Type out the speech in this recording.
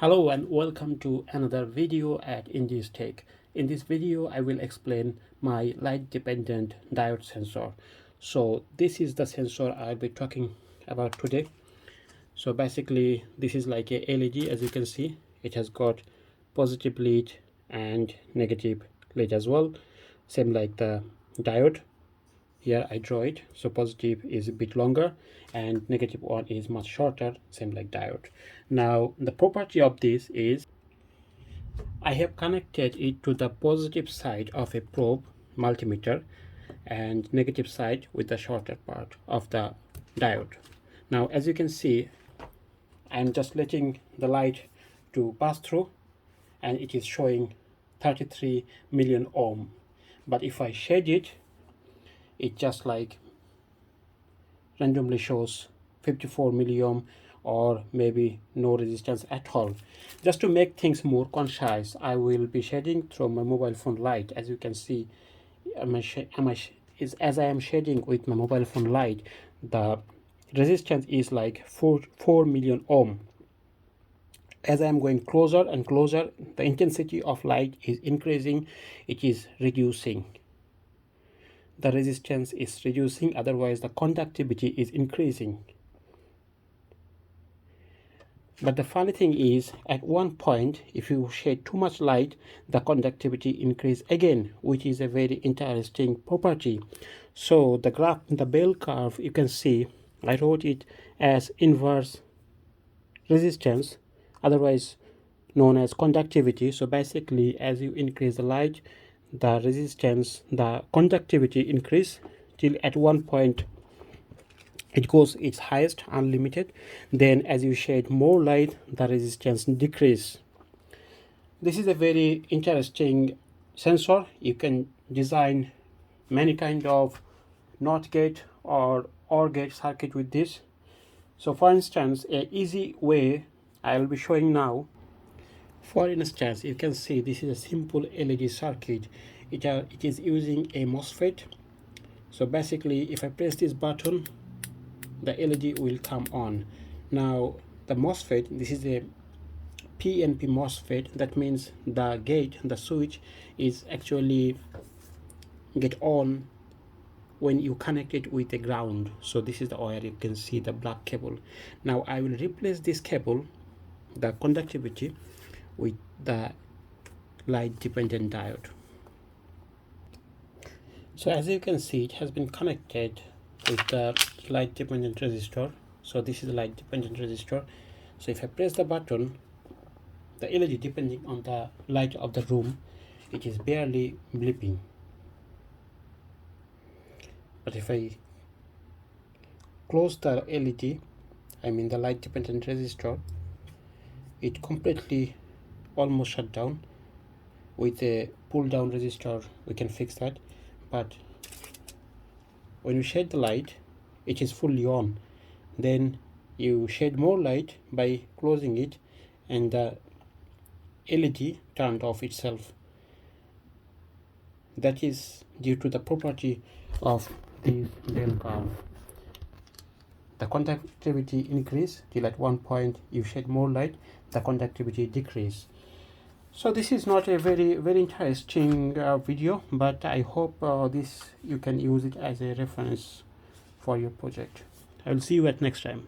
Hello and welcome to another video at Indies Tech. In this video I will explain my light dependent diode sensor. So this is the sensor I'll be talking about today. So basically this is like a LED. As you can see, it has got positive lead and negative lead as well, same like the diode. Here I draw it, so positive is a bit longer and negative one is much shorter, same like diode. Now the property of this is I have connected it to the positive side of a probe multimeter and negative side with the shorter part of the diode. Now as you can see, I'm just letting the light to pass through and it is showing 33 million ohm, but if I shade it, it just like randomly shows 54 milliohm or maybe no resistance at all. Just to make things more concise, I will be shading through my mobile phone light. As you can see, as I am shading with my mobile phone light, the resistance is like 4 million ohm. As I am going closer and closer, the intensity of light is increasing, it is reducing. The resistance is reducing, otherwise the conductivity is increasing. But the funny thing is, at one point, if you shed too much light, the conductivity increase again, which is a very interesting property. So the graph, the bell curve, you can see I wrote it as inverse resistance, otherwise known as conductivity. So basically, as you increase the light, the resistance, the conductivity increase till at one point it goes its highest, unlimited. Then as you shed more light, the resistance decrease. This is a very interesting sensor. You can design many kind of NOT gate or OR gate circuit with this. So for instance, a easy way I will be showing now. For instance, you can see this is a simple LED circuit. It is using a MOSFET. So basically, if I press this button, the LED will come on. Now the MOSFET, this is a PNP MOSFET. That means the gate, the switch is actually get on when you connect it with the ground. So this is the wire, you can see the black cable. Now I will replace this cable, the conductivity, with the light dependent diode. So as you can see, it has been connected with the light dependent resistor. So this is the light dependent resistor. So if I press the button, the LED, depending on the light of the room, it is barely blipping. But if I close the LED, I mean the light dependent resistor, it completely almost shut down. With a pull down resistor we can fix that, but when you shade the light, it is fully on. Then you shed more light by closing it and the LED turned off itself. That is due to the property of this bell curve. The conductivity increase till at one point you shed more light, the conductivity decrease. So this is not a very interesting video, but I hope this you can use it as a reference for your project. I will see you at next time.